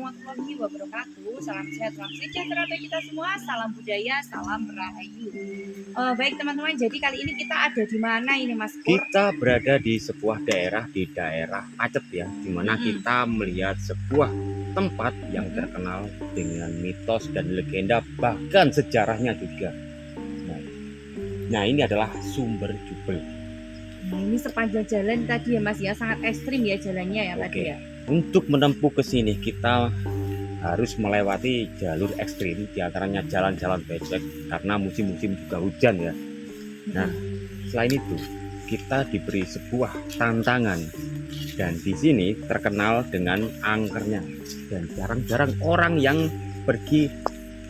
warahmatullahi wabarakatuh. Salam sehat, salam sejahtera bagi kita semua. Salam budaya, salam rahayu. Baik teman-teman, jadi kali ini kita ada di mana ini Mas Pur? Kita berada di sebuah daerah Pacet ya, di mana kita melihat sebuah tempat yang terkenal dengan mitos dan legenda, bahkan sejarahnya juga. Nah, ini adalah Sumber Jubel. Nah, ini sepanjang jalan tadi ya Mas ya, sangat ekstrim ya jalannya ya tadi ya. Untuk menempuh ke sini kita harus melewati jalur ekstrim, diantaranya jalan-jalan becek karena musim-musim juga hujan ya. Nah, selain itu kita diberi sebuah tantangan, dan di sini terkenal dengan angkernya, dan jarang-jarang orang yang pergi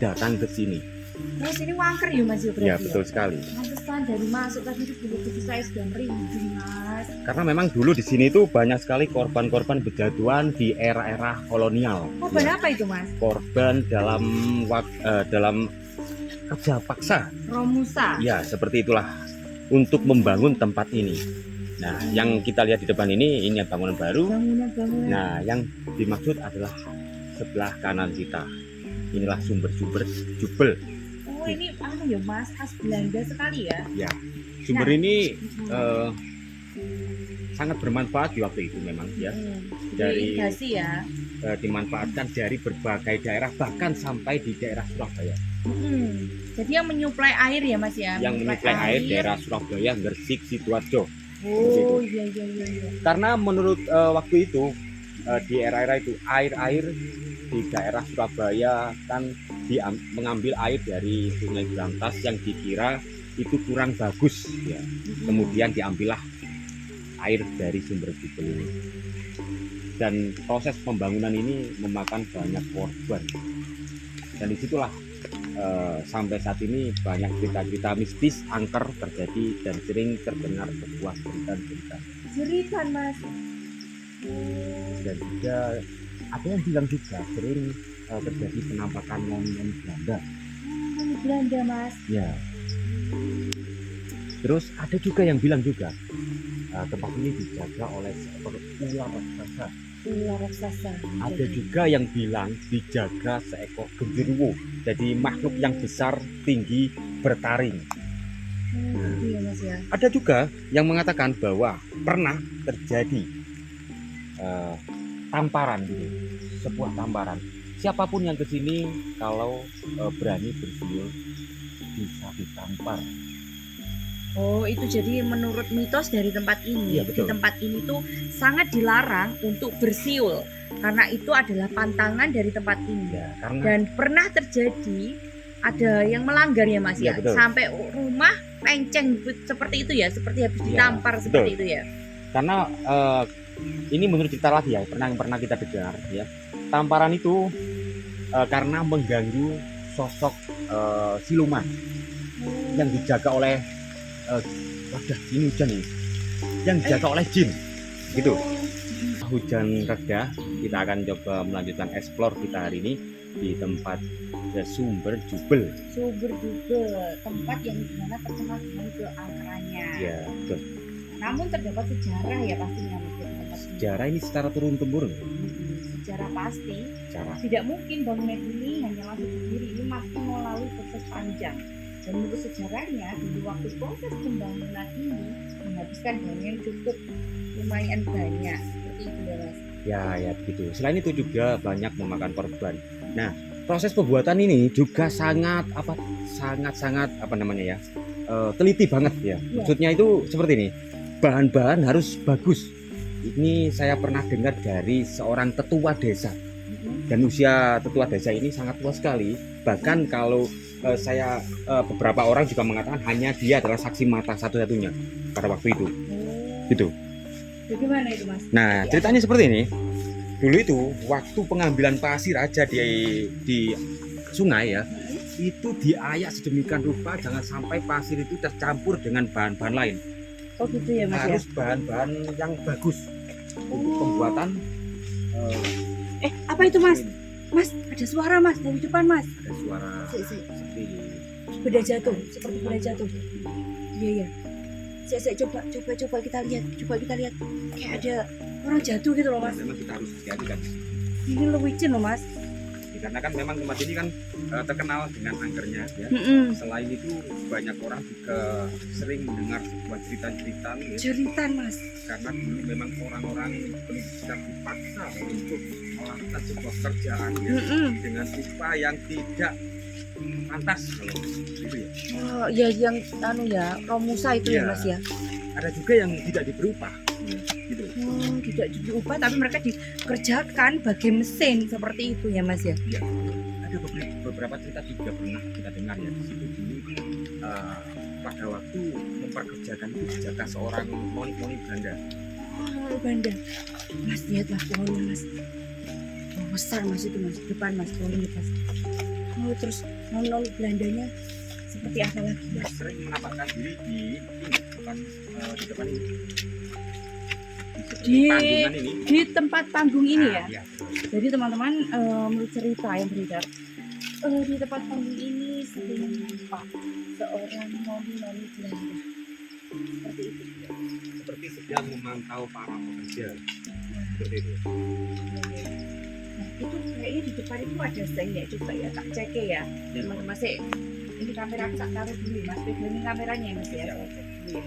datang ke sini. Terus ini wangker ya Mas ya berarti? Ya betul sekali. Pantesan dari masuk tadi itu begitu saya sudah merinding Mas. Karena memang dulu di sini tuh banyak sekali korban-korban bejatuhan di era-era kolonial. Korban apa itu Mas? Korban dalam kerja paksa. Romusa. Ya seperti itulah, untuk membangun tempat ini. Nah, yang kita lihat di depan ini bangunan baru. Bangunan. Nah, yang dimaksud adalah sebelah kanan kita. Inilah Sumber Jubel. Oh, ini ya Mas, khas Belanda sekali ya. Ya, sumber ini sangat bermanfaat di waktu itu memang ya. Dari irigasi ya. Dimanfaatkan dari berbagai daerah, bahkan sampai di daerah Surabaya. Jadi yang menyuplai air ya Mas ya? Yang menyuplai air daerah Surabaya, Gresik, Sidoarjo. Oh iya. Karena menurut waktu itu di era-era itu air di daerah Surabaya kan mengambil air dari Sungai Brantas yang dikira itu kurang bagus ya. Kemudian diambillah air dari Sumber Jubel. Dan proses pembangunan ini memakan banyak korban. Dan disitulah sampai saat ini banyak cerita-cerita mistis angker terjadi dan sering terdengar sebuah cerita-cerita. Jeritan Mas. Dan juga ada yang bilang juga sering terjadi penampakan monumen Belanda. Belanda Mas. Ya. Terus ada juga yang bilang juga tempat ini dijaga oleh seekor ular raksasa. Ada juga yang bilang dijaga seekor genderuwo, jadi makhluk yang besar, tinggi, bertaring. Iya Mas ya. Ada juga yang mengatakan bahwa pernah terjadi tamparan, sebuah tamparan. Siapapun yang kesini kalau berani bersiul bisa ditampar. Oh, itu jadi menurut mitos dari tempat ini. Ya, di tempat ini tuh sangat dilarang untuk bersiul karena itu adalah pantangan dari tempat ini. Ya, karena... Dan pernah terjadi ada yang melanggar ya Mas ya, sampai rumah penceng seperti itu ya, seperti habis ditampar seperti itu ya. Karena ini menurut cerita lagi ya, pernah kita dengar ya. Tamparan itu karena mengganggu sosok siluman yang dijaga oleh ini hujan nih, yang dijaga oleh jin gitu. Hujan reda, kita akan coba melanjutkan explore kita hari ini di tempat Sumber Jubel. Sumber Jubel, tempat yang dimana terkenal dengan keangkerannya. Ya betul. Namun terdapat sejarah ya pastinya. Sejarah ini secara turun temurun. Sejarah pasti. Tidak mungkin bangunan ini hanya langsung berdiri, ini masih melalui proses panjang. Dan menurut sejarahnya, di waktu proses pembangunan ini menghabiskan dana yang cukup lumayan banyak, seperti itu ya Mas. Ya begitu. Selain itu juga banyak memakan korban. Nah, proses pembuatan ini juga sangat teliti banget ya. Maksudnya itu seperti ini, bahan-bahan harus bagus. Ini saya pernah dengar dari seorang tetua desa. Dan usia tetua desa ini sangat tua sekali. Bahkan kalau beberapa orang juga mengatakan hanya dia adalah saksi mata satu-satunya pada waktu itu. Gitu. Bagaimana itu Mas? Nah, ceritanya seperti ini. Dulu itu waktu pengambilan pasir aja di sungai ya, itu diayak sedemikian rupa jangan sampai pasir itu tercampur dengan bahan-bahan lain. Oh gitu ya Mas. Harus bahan-bahan yang bagus untuk pembuatan. Apa itu Mas? Mas, ada suara Mas dari depan Mas. Ada suara seperti benda jatuh, seperti benda jatuh. Iya. Saya coba kita lihat. Kayak ada orang jatuh gitu loh Mas. Memang kita harus hati-hati kan. Ini licin loh mas. Dikarenakan memang tempat ini kan terkenal dengan angkernya ya. Selain itu banyak orang juga sering mendengar sebuah cerita-cerita ya. Cerita mas. Karena dulu memang orang-orang sedang dipaksa untuk melakukan sebuah pekerjaan ya, dengan upah yang tidak pantas kalau gitu ya. Oh ya yang anu ya Romusa itu ya Iya. mas ya. Ada juga yang tidak diberi upah gitu. Tidak diubah tapi mereka dikerjakan bagai mesin seperti itu ya mas ya. Ya, ada beberapa cerita juga pernah kita dengar ya di situ dulu pada waktu memperkerjakan itu dijaga seorang noni Belanda. Oh Banda. Mas lihat mas pohonnya mas. Oh, besar mas itu mas depan mas pohonnya mas. Oh terus noni Belandanya seperti apa lagi Ya, mas? sering menampakkan diri di depan di depan ini. Di- Panggungan ini. Di tempat panggung ini ya. Ya. Jadi teman-teman menurut cerita yang beredar di tempat panggung ini sering nampak seorang noni Belanda seperti itu. Seperti sedang memantau para pekerja. Seperti itu. Nah itu kayaknya di depan itu ada sengnya juga ya tak cek ya teman-teman sih. Ini kamera aku tak taruh dulu mas, pegangin kameranya ya mas ya. Saya cek dulu ya.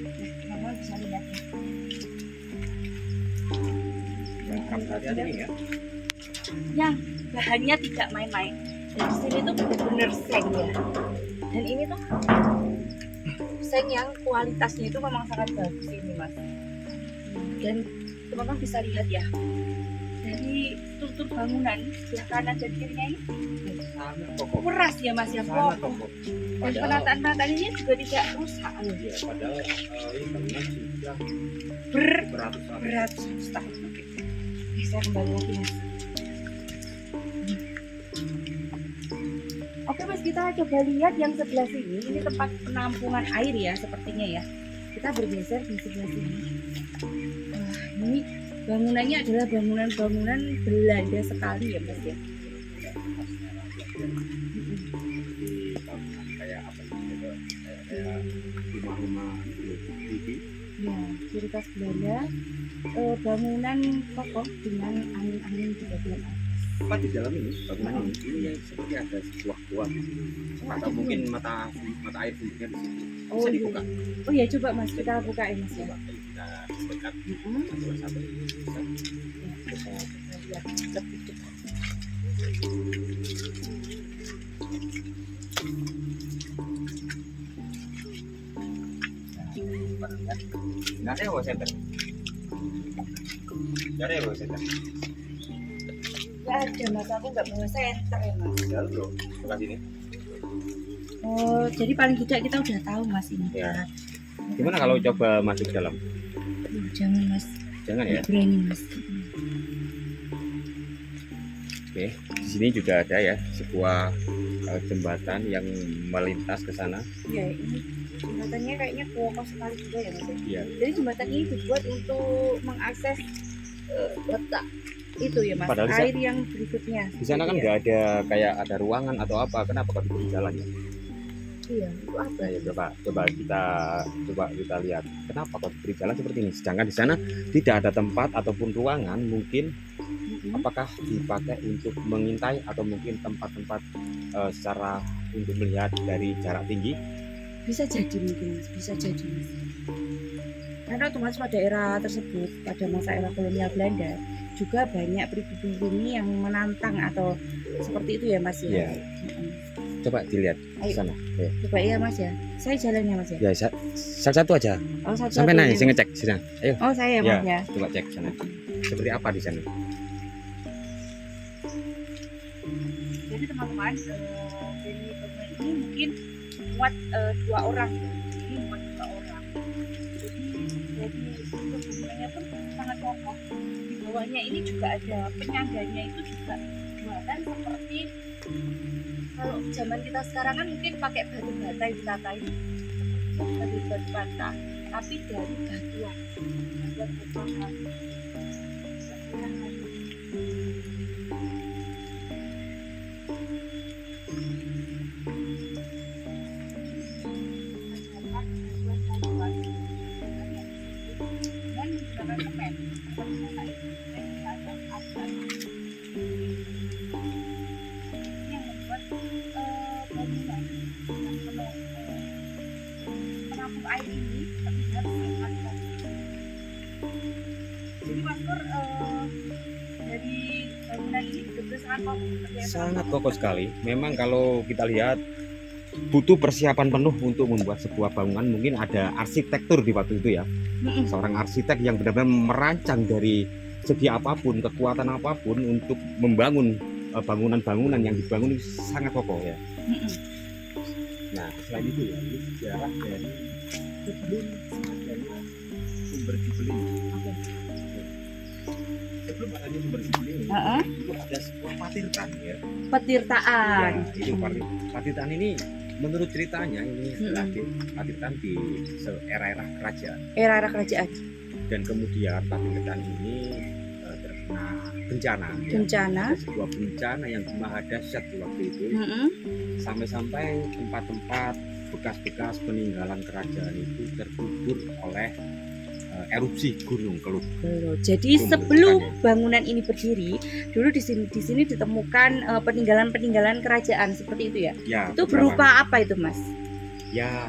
Nah teman-teman bisa lihat ya. Yang kerap hati-hati ini ya. Yang bahannya tidak main-main. Dan di sini tuh benar-benar seng ya. Dan ini tuh seng yang kualitasnya itu memang sangat bagus ini mas. Dan teman-teman bisa lihat ya dari struktur bangunan sebelah kanan dan kirinya ini Sangat kokoh. keras ya mas ya. Sangat Kokoh. kokoh. Dan penataan ini juga tidak rusak. Ya, padahal ini bangunan sudah beratus-ratus. Beratus tahun. Oke. Bisa kembali lagi mas. Oke mas, kita coba lihat yang sebelah sini. Ini tempat penampungan air ya sepertinya ya. Kita bergeser di sebelah sini. Wah, ini bangunannya adalah bangunan-bangunan Belanda sekali ya mas ya. Kayak apa gitu, kayak rumah-rumah itu. Ya, ciri khas Belanda. Bangunan kokoh dengan angin-angin di bagian atas. Apa di dalam ini bangunan ini ya seperti ada sebuah gua gitu. Atau mungkin mata air sendirinya di situ. Oh, Bisa iya. dibuka. Oh ya coba mas kita buka ya mas ya. Coba kita dekat Mm-mm. satu. Kita lihat lebih dekat. Nggak ada bawa center. Nggak ada bawa center. Nggak ada mas, aku nggak bawa senter ya mas. Ya bro, buka sini. Oh jadi paling tidak kita udah tahu mas ini. Ya. Gimana kalau coba masuk ke dalam? Jangan mas, Jangan ya. nggak berani mas. Oke, di sini juga ada ya sebuah jembatan yang melintas ke sana. Ya ini jembatannya kayaknya kokoh sekali juga ya mas. Iya. Jadi jembatan ini dibuat untuk mengakses letak itu ya mas. Padahal Air yang berikutnya. Di sana kan Iya. nggak ada kayak ada ruangan atau apa. Kenapa kok diberi jalan ya? Iya, itu apa? Nah, ya, coba kita lihat kenapa kok diberi jalan seperti ini. Sedangkan di sana tidak ada tempat ataupun ruangan mungkin. Apakah dipakai untuk mengintai atau mungkin tempat-tempat secara untuk melihat dari jarak tinggi? Bisa jadi mungkin mas, bisa jadi mas. Karena otomatis pada era tersebut, pada masa era kolonial Belanda juga banyak pribumi yang menantang atau seperti itu ya mas ya. Iya. Coba dilihat di Ayo. sana. Ya, Coba ya mas ya, saya jalan ya mas ya. ya salah satu aja. Oh, Sampai naik, saya ngecek di sana. Ayo, Oh saya Ya. mas ya. coba cek sana. Seperti apa di sana? Jadi teman-teman dari bangunan ini mungkin muat 2 orang. Ini muat 2 orang. Jadi untuk bangunannya pun sangat kokoh. Di bawahnya ini juga ada penyangganya itu juga buatan seperti kalau zaman kita sekarang kan mungkin pakai batu bata yang ditatain batu bata, tapi dari batuan batuan. Dan menggunakan semen. yang membuat bangunan yang menampung air ini terlihat sangat kokoh. Jadi Mas Pur, dari bangunan ini betul-betul sangat kokoh. Sangat kokoh sekali. Memang kalau kita lihat butuh persiapan penuh untuk membuat sebuah bangunan. Mungkin ada arsitektur di waktu itu ya, seorang arsitek yang benar-benar merancang dari segi apapun, kekuatan apapun untuk membangun bangunan-bangunan yang dibangun ini sangat kokoh ya. Nah selain itu ya, ini sejarah dari sebelum adanya sumber Cibeling. Sebelum adanya sumber Cibeling itu ada sebuah patirtan ya. Petirtaan. Ya, itu patirtan ini menurut ceritanya ini adalah patirtan di era-era kerajaan. Era kerajaan. Dan kemudian patirtan ini terkena bencana. Bencana. Ya. Sebuah bencana yang maha dahsyat di waktu itu. Sampai-sampai tempat-tempat bekas-bekas peninggalan kerajaan itu terkubur oleh erupsi Gunung Kelut. Jadi sebelum bangunan ini berdiri, dulu di sini ditemukan peninggalan-peninggalan kerajaan seperti itu ya. Ya itu berupa apa itu, Mas? Ya,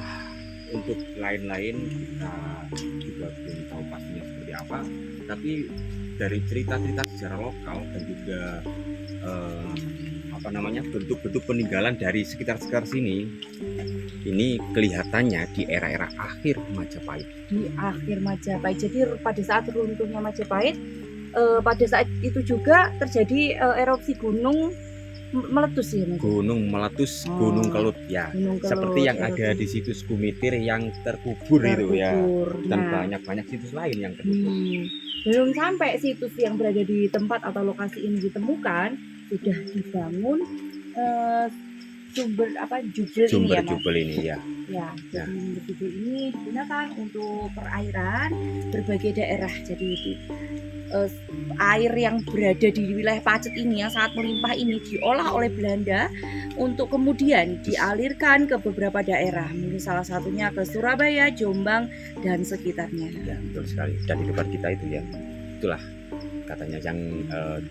untuk lain-lain kita juga belum tahu pastinya seperti apa, tapi dari cerita-cerita sejarah lokal dan juga bentuk-bentuk peninggalan dari sekitar sini, ini kelihatannya di era-era akhir Majapahit. Di akhir Majapahit. Jadi pada saat runtuhnya Majapahit, pada saat itu juga terjadi erupsi gunung meletus ya, Mas? Gunung meletus, Gunung Kelut ya. Gunung Kelut, seperti yang ada di situs Gumitir yang terkubur itu ya. Dan banyak-banyak situs lain yang terkubur. Belum sampai situs yang berada di tempat atau lokasi ini ditemukan, sudah dibangun sumber jubel ini ya. Ya, jadi sumber jubel ini digunakan untuk perairan berbagai daerah. Jadi air yang berada di wilayah Pacet ini yang sangat melimpah ini diolah oleh Belanda untuk kemudian dialirkan ke beberapa daerah. Mungkin salah satunya ke Surabaya, Jombang, dan sekitarnya. Ya, betul sekali. Dan di depan kita itu ya, itulah katanya yang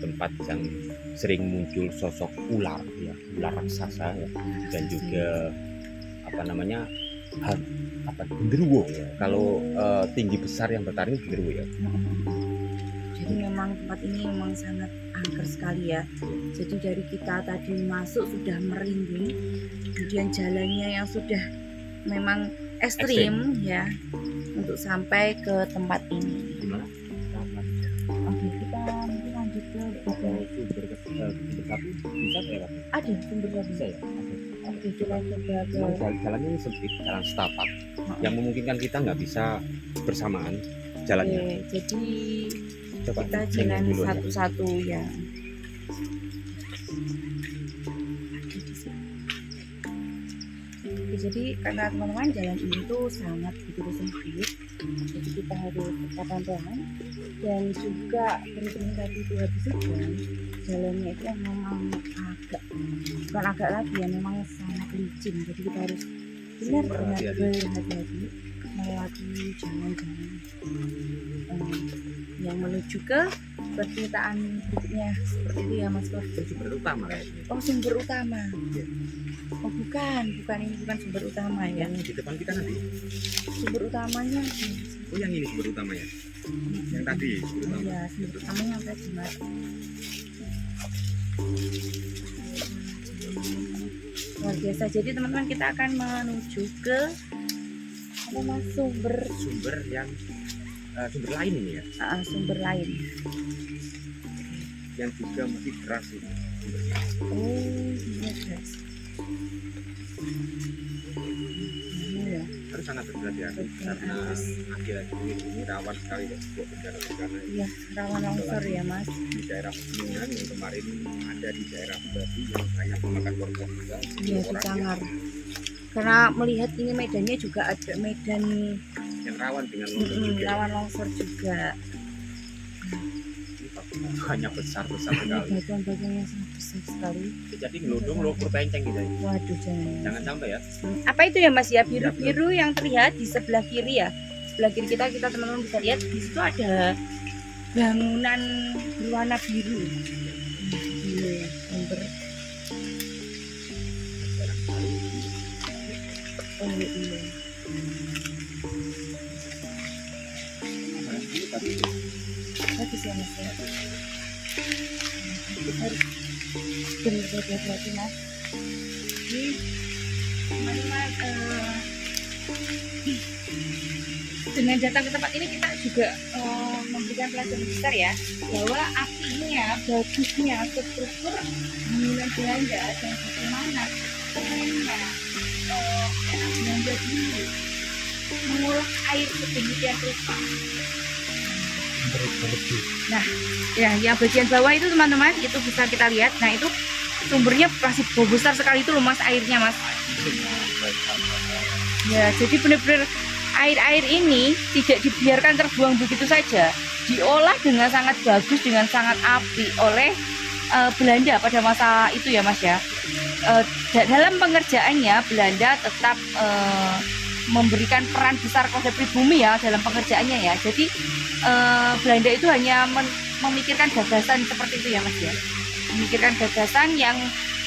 tempat yang sering muncul sosok ular ya, ular raksasa ya, dan juga genderuwo ya. Kalau tinggi besar yang bertaring genderuwo ya. Jadi memang tempat ini memang sangat angker sekali ya. Jadi dari kita tadi masuk sudah merinding, kemudian jalannya yang sudah memang ekstrim ya untuk sampai ke tempat ini. Gimana? Oke, kita mungkin lanjut ke sumber satu bisa ya? Ada sumber satu Bisa ya? Oke, kita coba ke jalannya ini sempit, jalan setapak yang memungkinkan kita nggak bisa bersamaan jalannya. Jadi coba kita jalan satu-satu ya. Jadi karena teman-teman jalan ini tuh sangat begitu sempit, jadi kita harus pelan-pelan dan juga berhubung tadi itu habis hujan, jalannya itu memang bukan agak lagi ya, memang sangat licin. Jadi kita harus benar-benar berhati-hati melewati jalan-jalan yang menuju ke percintaan berikutnya seperti itu ya, Mas Pur. Sumber utama kayaknya. Oh, sumber utama. Oh, bukan ini bukan sumber utama ya. Yang di depan kita nanti. Sumber utamanya. Oh, yang ini sumber utama ya. Yang tadi sumber utama. Iya, sumber utamanya yang tadi, Mas. Luar biasa. Jadi teman-teman, kita akan menuju ke sumber yang sumber lain ini ya. Sumber lain. Yang juga masih keras ini. Oh, iya keras. Harus sangat berhati-hati karena akhir-akhir ini rawan sekali ya buat bencana-bencana. Iya, rawan longsor ya, Mas. Di daerah Pegunungan yang kemarin ada di daerah Babi yang banyak memakan korban juga. Iya, di Cangar. Karena melihat ini medannya juga ada medan yang rawan dengan longsor juga. Rawan longsor juga. Banyak besar-besar sekali. Bagian-bagiannya sangat besar sekali. Jadi ngelundung lumpur penceng gitu. Waduh, jangan sampai ya. Apa itu ya, Mas ya? Biru-biru yang terlihat di sebelah kiri ya. Sebelah kiri kita teman-teman bisa lihat di situ ada bangunan berwarna biru. Biru ya, sumber. Oh iya. Bagus ya mas ya. Harus berhati-hati mas. Ini teman-teman dengan datang ke tempat ini kita juga memberikan pelajaran besar ya, bahwa aslinya, bagusnya struktur bangunan Belanda dan bagaimana kerennya anak Belanda dulu mengolah air sedemikian rupa. Nah, ya yang bagian bawah itu teman-teman itu bisa kita lihat. Nah itu sumbernya masih besar sekali itu loh mas, airnya mas. Ya jadi benar-benar air-air ini tidak dibiarkan terbuang begitu saja, diolah dengan sangat bagus, dengan sangat apik oleh Belanda pada masa itu ya mas ya. Dalam pengerjaannya Belanda tetap memberikan peran besar kepada pribumi ya dalam pengerjaannya ya. Jadi Belanda itu hanya memikirkan gagasan seperti itu ya mas ya, memikirkan gagasan yang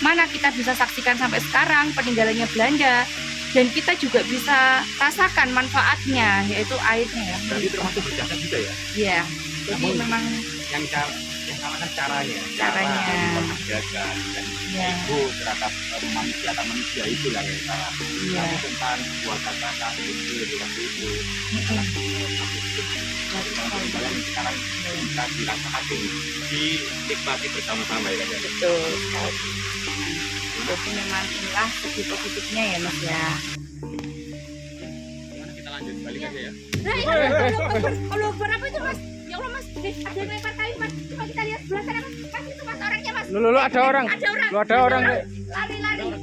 mana kita bisa saksikan sampai sekarang peninggalannya Belanda, dan kita juga bisa rasakan manfaatnya, yaitu airnya ya. Berarti termasuk berjasa juga ya? Iya. Jadi namun memang yang salah kan caranya menjaga dan ya. itu terhadap manusia atau manusia itu yang salah. Iya. Tapi tentang buat kata itu waktu itu peninggalan sekarang bisa dirasakan, dinikmati bersama-sama ya kan ya. Betul sekali. Jadi memang inilah segi positifnya ya mas ya. Kita lanjut balik aja ya. Nah itu kalau berapa itu mas? Ya Allah mas, ada yang lempar kayu mas. Coba kita lihat sebelah sana mas. Mas itu mas orangnya mas. Lu ada orang. Ada orang. Lu ada orang. Lari.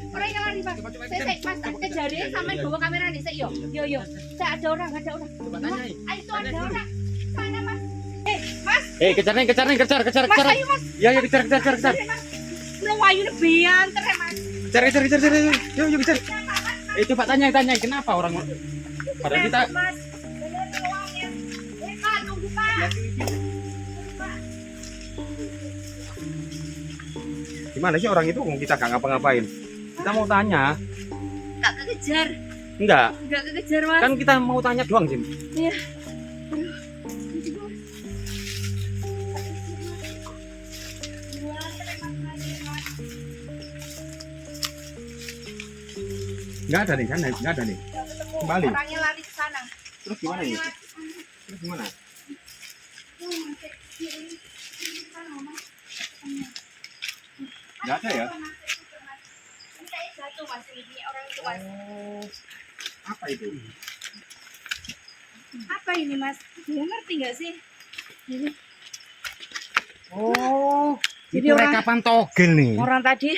Orangnya lari mas. Saya mas kejarin sama bawa kamera nih. Saya yo. Saya ada orang. Coba tanyain. Itu ada orang. Sana mas. Mas. Kejar. Mas ayo mas. Ya kejar. Lu wayu bianter ya mas. Kejar. Yuk kejar. Coba tanya kenapa orang padahal kita Mas. Bener uangnya. Pak, tunggu pak. Gimana sih orang itu? Kita gak ngapa-ngapain. Kita mau tanya. Tak kekejar. Enggak Kekejar mas. kan kita mau tanya doang sih. Iya. Enggak ada nih kan? Enggak ada nih. Kembali. Orangnya lari ke sana. Terus gimana ini? Terus gimana? Enggak ada ya? Ini kayak jatuh mas, ini orang itu mas. Apa itu? Apa ini mas? Dia ngerti nggak sih? Ini Oh, Jadi itu orang- rekapan togel nih. orang tadi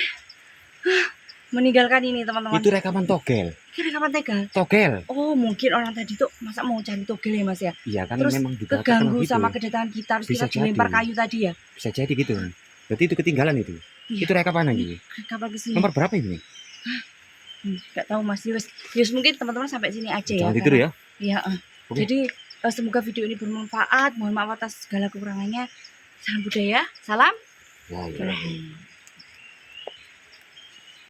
meninggalkan ini teman-teman. Itu rekapan togel. Kira kapan tegal? Togel. Oh mungkin orang tadi tuh masa mau cari togel ya mas ya? Iya kan Terus memang juga Keganggu gitu. sama kedatangan kita, terus Bisa kita dilempar jadi. kayu tadi ya? Bisa jadi gitu. Berarti itu ketinggalan itu. Iya. Itu rekapan lagi. Kapan kesini? Nomor berapa ini? Gak tahu mas. Yus mungkin teman-teman sampai sini aja ya. Jangan tidur ya. Iya. Oke. Jadi semoga video ini bermanfaat. Mohon maaf atas segala kekurangannya. Salam budaya. Salam. Ya, ya. Salam.